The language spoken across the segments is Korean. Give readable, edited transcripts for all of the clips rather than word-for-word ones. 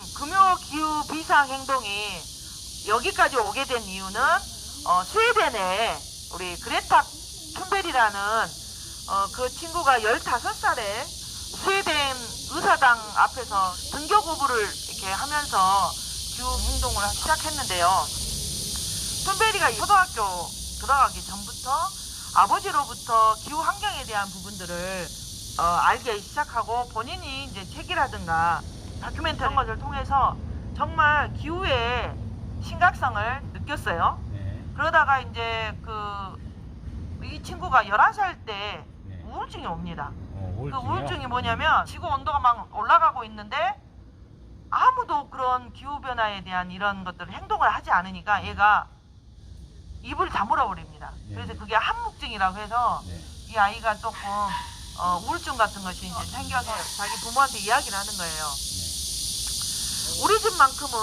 금요기후 비상 행동이 여기까지 오게 된 이유는 스웨덴에 우리 그레타 툰베리라는 그 친구가 15살에 스웨덴 의사당 앞에서 등교 거부를 이렇게 하면서 기후 행동을 시작했는데요. 툰베리가 초등학교 들어가기 전부터 아버지로부터 기후 환경에 대한 부분들을 알기 시작하고 본인이 이제 책이라든가 다큐멘터리 이런 것을 통해서 정말 기후의 심각성을 느꼈어요. 네. 그러다가 이제 이 친구가 11살 때 네. 우울증이 옵니다. 그 우울증이요? 우울증이 뭐냐면 지구 온도가 막 올라가고 있는데 아무도 그런 기후변화에 대한 이런 것들을 행동을 하지 않으니까 얘가 입을 다물어 버립니다. 네. 그래서 그게 한묵증이라고 해서 네. 이 아이가 조금 우울증 같은 것이 이제 생겨서 자기 부모한테 이야기를 하는 거예요. 네. 우리 집만큼은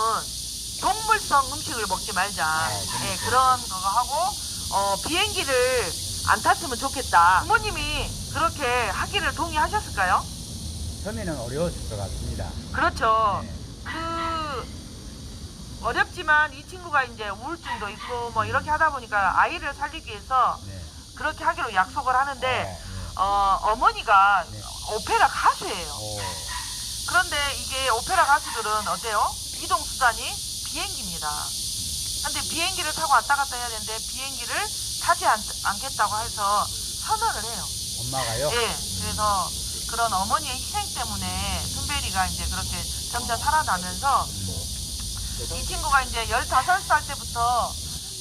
동물성 음식을 먹지 말자. 네, 그런 거 하고 비행기를 안 탔으면 좋겠다. 부모님이 그렇게 하기를 동의하셨을까요? 처음에는 어려웠을 것 같습니다. 그렇죠. 네. 어렵지만 이 친구가 이제 우울증도 있고 뭐 이렇게 하다 보니까 아이를 살리기 위해서 네. 그렇게 하기로 약속을 하는데 네. 어머니가 네. 오페라 가수예요. 오. 그런데 이게 오페라 가수들은 어때요? 이동 수단이 비행기입니다. 근데 비행기를 타고 왔다 갔다 해야 되는데 비행기를 타지 않겠다고 해서 선언을 해요. 엄마가요? 예. 그래서 그런 어머니의 희생 때문에 툰베리가 이제 그렇게 점점 살아나면서 이 친구가 이제 15살 때부터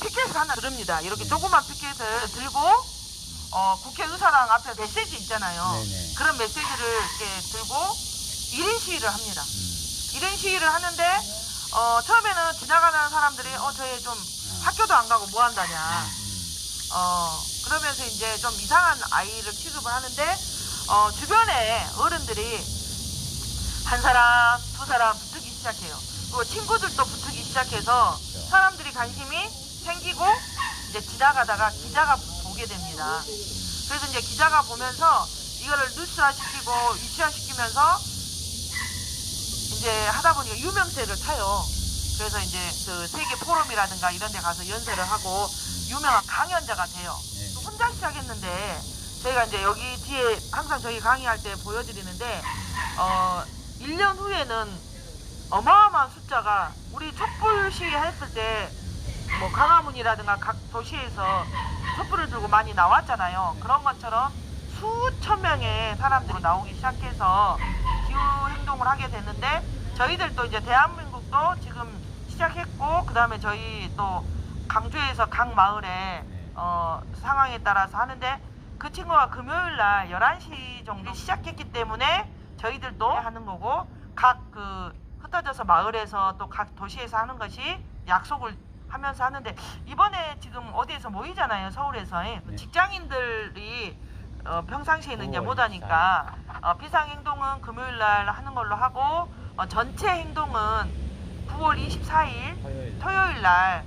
피켓을 하나 들읍니다. 이렇게 조그만 피켓을 들고 국회의사당 앞에 메시지 있잖아요. 네네. 그런 메시지를 이렇게 들고 1인 시위를 합니다. 1인 시위를 하는데 처음에는 지나가는 사람들이 저희 좀 학교도 안 가고 뭐 한다냐. 그러면서 이제 좀 이상한 아이를 취급을 하는데 주변에 어른들이 한 사람, 두 사람 붙기 시작해요. 그리고 친구들도 붙기 시작해서 사람들이 관심이 생기고 이제 지나가다가 기자가 보게 됩니다. 그래서 이제 기자가 보면서 이거를 뉴스화시키고 이슈화시키면서 이제 하다 보니까 유명세를 타요. 그래서 이제 그 세계 포럼이라든가 이런 데 가서 연설을 하고 유명한 강연자가 돼요. 혼자 시작했는데 저희가 이제 여기 뒤에 항상 저희 강의할 때 보여드리는데 1년 후에는 어마어마한 숫자가 우리 촛불 시위 했을 때 뭐 광화문이라든가 각 도시에서 촛불을 들고 많이 나왔잖아요. 그런 것처럼 수천 명의 사람들이 나오기 시작해서 기후 행동을 하게 됐는데 저희들도 이제 대한민국도 지금 시작했고 그 다음에 저희 또 강주에서 각 마을에 상황에 따라서 하는데 그 친구가 금요일날 11시 정도 시작했기 때문에 저희들도 하는 거고 각 흩어져서 마을에서 또 각 도시에서 하는 것이 약속을 하면서 하는데 이번에 지금 어디에서 모이잖아요. 서울에서 직장인들이 평상시에는 이제 못 하니까 비상행동은 금요일날 하는 걸로 하고 전체 행동은 9월 24일 토요일날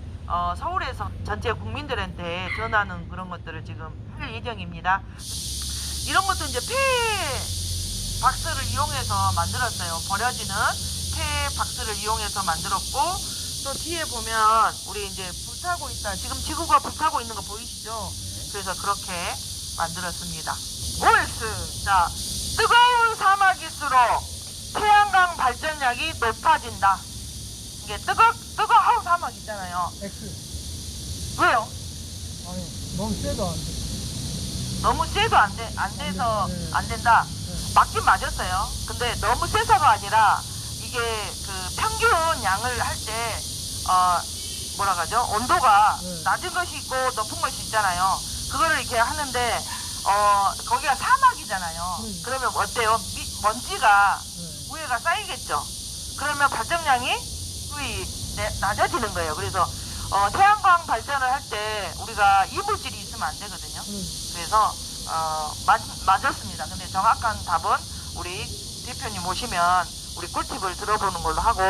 서울에서 전체 국민들한테 전하는 그런 것들을 지금 할 예정입니다. 이런 것도 이제 폐 박스를 이용해서 만들었어요. 버려지는 폐 박스를 이용해서 만들었고 또 뒤에 보면 우리 이제 불타고 있다. 지금 지구가 불타고 있는 거 보이시죠? 그래서 그렇게 만들었습니다. OS. 자, 뜨거운 사막일수록 태양광 발전량이 높아진다. 이게 뜨거운 사막 있잖아요. X. 왜요? 아니, 너무 세도 안 돼. 너무 세도 안 돼서 안 된다. 맞긴 맞았어요. 근데 너무 세서가 아니라 이게 그 평균 양을 할 때 뭐라 하죠? 온도가 낮은 것이 있고 높은 것이 있잖아요. 그거를 이렇게 하는데 거기가 사막이잖아요. 그러면 어때요? 먼지가 위에가 쌓이겠죠. 그러면 발전량이 낮아지는 거예요. 그래서 태양광 발전을 할 때 우리가 이물질이 있으면 안 되거든요. 그래서 맞았습니다. 근데 정확한 답은 우리 대표님 오시면 우리 꿀팁을 들어보는 걸로 하고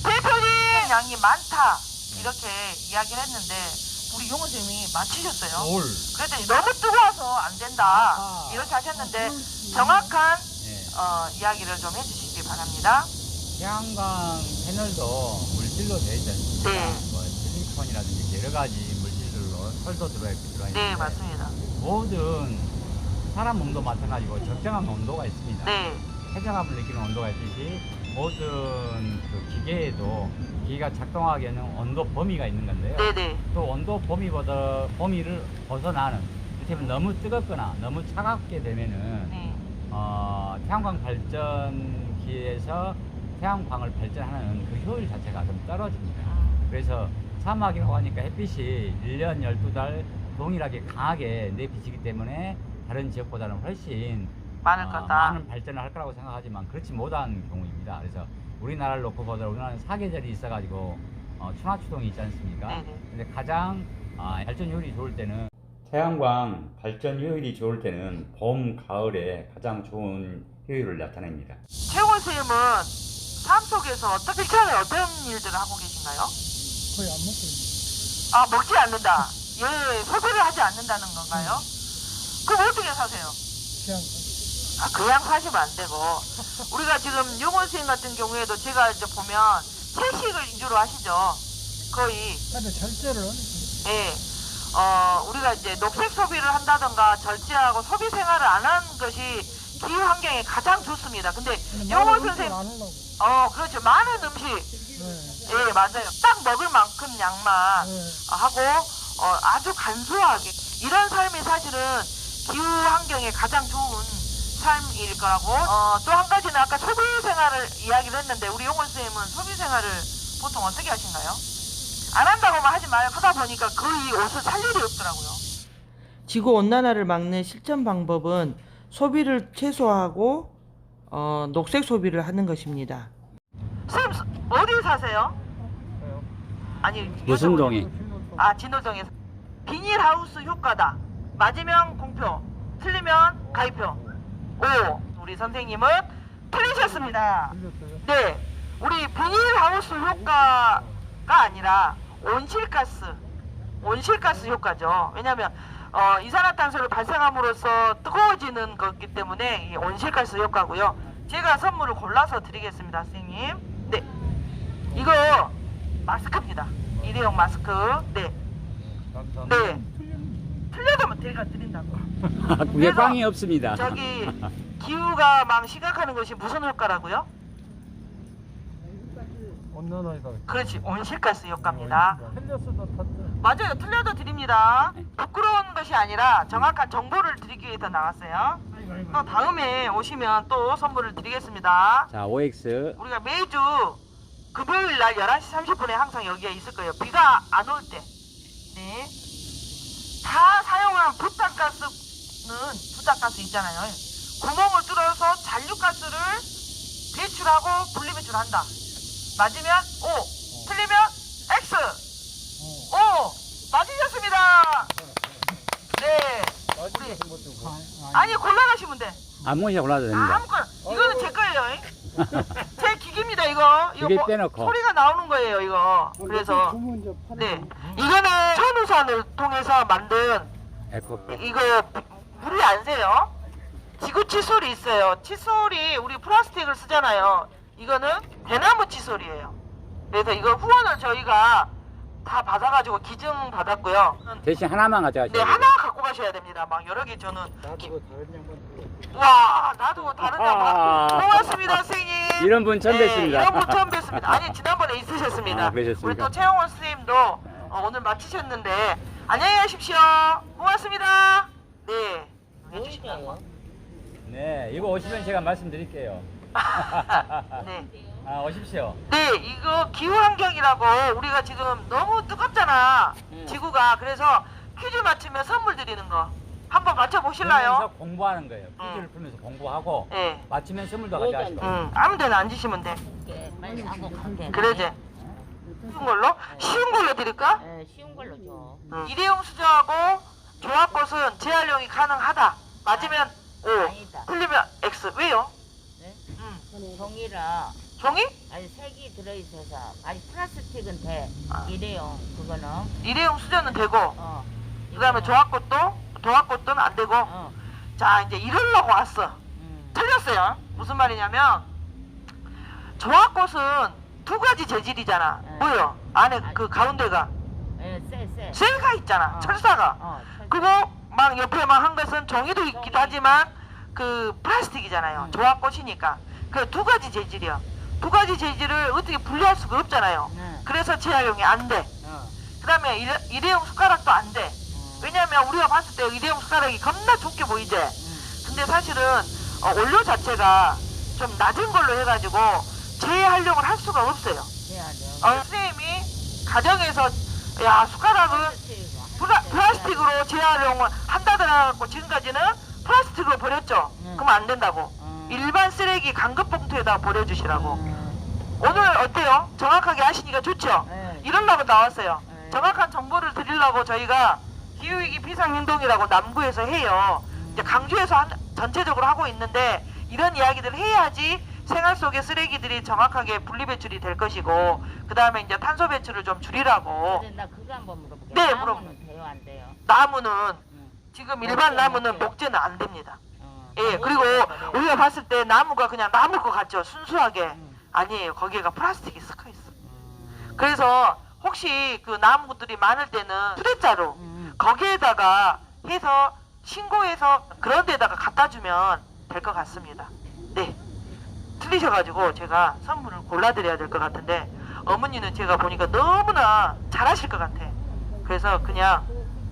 대표님 양이 많다 이렇게 이야기를 했는데 우리 용호 선생님이 맞히셨어요. 그랬더니 너무 뜨거워서 안 된다 이렇게 하셨는데 정확한 이야기를 좀 해주시기 바랍니다. 태양광 패널도 물질로 되어 있지 않습니까? 네. 뭐 실리콘이라든지 여러 가지 물질들로 철도 들어있는데 네, 맞습니다. 모든 사람 몸도 마찬가지고 적정한 온도가 있습니다. 네, 쾌적함을 느끼는 온도가 있듯이 모든 그 기계에도 기계가 작동하기에는 온도 범위가 있는 건데요. 네네. 또 온도 범위를 벗어나는, 이를테면 너무 뜨겁거나 너무 차갑게 되면은 네. 태양광 발전기에서 태양광을 발전하는 그 효율 자체가 좀 떨어집니다. 그래서 사막이라고 하니까 햇빛이 1년 12달 동일하게 강하게 내비치기 때문에 다른 지역보다는 훨씬 많을 거다. 많은 발전을 할 거라고 생각하지만 그렇지 못한 경우입니다. 그래서 우리나라를 놓고 보더라도 우리나라는 사계절이 있어가지고春夏秋冬이 있지 않습니까? 네네. 근데 가장 발전 효율이 좋을 때는 태양광 발전 효율이 좋을 때는 봄, 가을에 가장 좋은 효율을 나타냅니다. 최용원 선생님은 삶 속에서 어떻게 실천에 어떤 일들을 하고 계신가요? 거의 안 먹고 있는. 아, 먹지 않는다. 예, 소비를 하지 않는다는 건가요? 그럼 어떻게 사세요? 그냥 아, 그냥 사시면 안 되고. 우리가 지금 용원 선생님 같은 경우에도 제가 이제 보면 채식을 위주로 하시죠. 거의. 근데 절제를 안 했어요. 예. 우리가 이제 녹색 소비를 한다던가 절제하고 소비 생활을 안 하는 것이 기후 환경에 가장 좋습니다. 근데 용원 선생님, 안 하려고. 그렇죠. 많은 음식. 네. 예, 맞아요. 딱 먹을 만큼 양만 네. 하고, 아주 간소하게. 이런 삶이 사실은 기후 환경에 가장 좋은 삶일 거라고. 또 한 가지는 아까 소비 생활을 이야기를 했는데, 우리 용원 선생님은 소비 생활을 보통 어떻게 하신가요? 안 한다고만 하지 말고 하다 보니까 거의 옷을 살 일이 없더라고요. 지구온난화를 막는 실천 방법은 소비를 최소화하고 녹색 소비를 하는 것입니다. 선생님, 어디 사세요? 아니, 무슨 동이? 아, 진호동에서. 비닐하우스 효과다. 맞으면 공표, 틀리면 가위표. 오, 우리 선생님은 틀리셨습니다. 들렸어요? 네, 우리 비닐하우스 효과가 아니라 온실가스 효과죠. 왜냐하면 이산화탄소를 발생함으로써 뜨거워지는 거기 때문에 이 온실가스 효과고요. 제가 선물을 골라서 드리겠습니다, 선생님. 네, 이거 마스크입니다. 일회용 마스크. 네, 네. 틀려도 제가 드린다고. 그게 빵이 없습니다. 저기 기후가 막 심각하는 것이 무슨 효과라고요? 온난화에다. 그렇지, 온실가스 효과입니다. 틀렸어도 탔대. 맞아요, 틀려도 드립니다. 부끄러운 것이 아니라 정확한 정보를 드리기 위해서 나왔어요. 또 다음에 오시면 또 선물을 드리겠습니다. 자, OX. 우리가 매주 금요일 날 11시 30분에 항상 여기에 있을 거예요. 비가 안 올 때. 네. 다 사용한 부탁가스 있잖아요. 구멍을 뚫어서 잔류가스를 배출하고 분리배출한다. 맞으면 O, 틀리면 X. O, 맞으셨습니다. 네. 우리 아니 골라가시면 돼. 아무거나 골라도 됩니다. 아무거나. 이거는 제 거예요. 제 기기입니다 이거. 이거 기계 빼놓고. 소리가 나오는 거예요 이거. 그래서 네. 이거는 천우산을 통해서 만든 에코. 이거 물이 안 새요. 지구 칫솔이 있어요. 칫솔이 우리 플라스틱을 쓰잖아요. 이거는 대나무 칫솔이에요. 그래서 이거 후원을 저희가 다 받아가지고 기증 받았고요. 대신 하나만 네, 가져가세요. 하나 갖고 가셔야 됩니다. 막 여러 개 저는. 나도 다른 양반. 와, 나도 다른 양반. 고맙습니다, 선생님. 이런 분 처음 네, 뵀습니다. 이런 분 처음 뵀습니다. 아니, 지난번에 있으셨습니다. 아, 그러셨습니까? 우리 또 최영원 선생님도 오늘 마치셨는데 안녕히 가십시오. 고맙습니다. 네. 해주시면. 네, 이거 오시면 제가 말씀드릴게요. 네. 오십시오. 네, 이거 기후환경이라고 우리가 지금 너무 뜨겁잖아. 지구가. 그래서 퀴즈 맞추면 선물 드리는 거. 한번 맞춰보실래요? 그러면서 공부하는 거예요. 퀴즈를 풀면서 공부하고 네. 맞추면 선물도 가져가시고. 아무 데나 앉으시면 돼. 빨리 하고 갈게. 그러지. 쉬운 걸로? 쉬운 걸로 드릴까? 네, 쉬운 걸로 줘. 일회용 수저하고 조합것은 재활용이 가능하다. 맞으면 O, 아니다. 틀리면 X. 왜요? 네? 음. 종이라 종이? 아니 색이 들어있어서 아니 플라스틱은 돼. 아. 일회용 그거는 일회용 수저는 되고 그 다음에 이거는, 조합것도는 안 되고 자 이제 이러려고 왔어. 틀렸어요. 무슨 말이냐면 조합꽃은 두 가지 재질이잖아. 네. 뭐요? 안에 그 가운데가 예, 쎄. 셀가 있잖아. 철사가. 그리고 막 옆에만 한 것은 종이도 있기도 하지만 그 플라스틱이잖아요. 조합꽃이니까. 그 두 가지 재질이야. 두 가지 재질을 어떻게 분리할 수가 없잖아요. 네. 그래서 재활용이 안 돼. 그 다음에 일회용 숟가락도 안 돼. 왜냐면 우리가 봤을 때 일회용 숟가락이 겁나 좁게 보이지. 근데 사실은 원료 자체가 좀 낮은 걸로 해가지고 재활용을 할 수가 없어요. 선생님이 가정에서 야 숟가락은 플라스틱으로 재활용을 한다더라고 지금까지는 플라스틱으로 버렸죠. 그럼 안 된다고. 일반 쓰레기 강급 봉투에다 버려주시라고. 오늘 어때요? 정확하게 아시니까 좋죠? 이러려고 나왔어요. 정확한 정보를 드리려고 저희가 기후위기 비상행동이라고 남구에서 해요. 이제 강주에서 전체적으로 하고 있는데 이런 이야기들을 해야지 생활 속의 쓰레기들이 정확하게 분리배출이 될 것이고 그 다음에 이제 탄소 배출을 좀 줄이라고. 근데 나 그거 한번 물어볼게. 네, 나무는 돼요, 안 돼요? 나무는 지금 일반 나무는 목재는 안 됩니다. 예, 그리고 우리가 봤을 때 나무가 그냥 나무일 것 같죠? 순수하게. 아니에요. 거기에가 플라스틱이 섞여 있어. 그래서 혹시 그 나무들이 많을 때는 휴대자로 거기에다가 해서 신고해서 그런 데다가 갖다 주면 될 것 같습니다. 네. 틀리셔가지고 제가 선물을 골라드려야 될 것 같은데 어머니는 제가 보니까 너무나 잘하실 것 같아. 그래서 그냥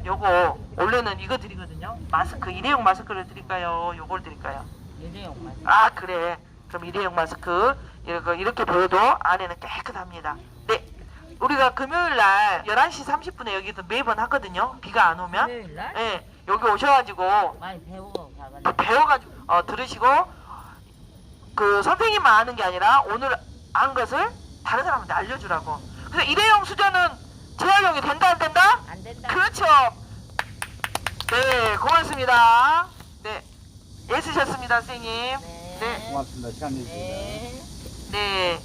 요거 원래는 이거 드리거든요. 마스크 일회용 마스크를 드릴까요? 요걸 드릴까요? 일회용 마스크. 아 그래. 그럼 일회용 마스크 이렇게 보여도 안에는 깨끗합니다. 네. 우리가 금요일날 11시 30분에 여기서 매번 하거든요. 비가 안 오면. 금요일날? 네. 여기 오셔가지고 많이 배워가지고. 배워가지고 들으시고 그 선생님만 아는 게 아니라 오늘 안 것을 다른 사람한테 알려주라고. 그래서 일회용 수저는 재활용이 된다 안 된다? 안 된다. 그렇죠. 네, 고맙습니다. 네, 애쓰셨습니다, 선생님. 네, 고맙습니다. 시간 내주셔서. 네. 네.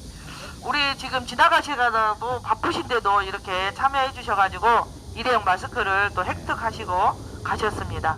우리 지금 지나가시다가도 바쁘신데도 이렇게 참여해 주셔가지고 일회용 마스크를 또 획득하시고 가셨습니다.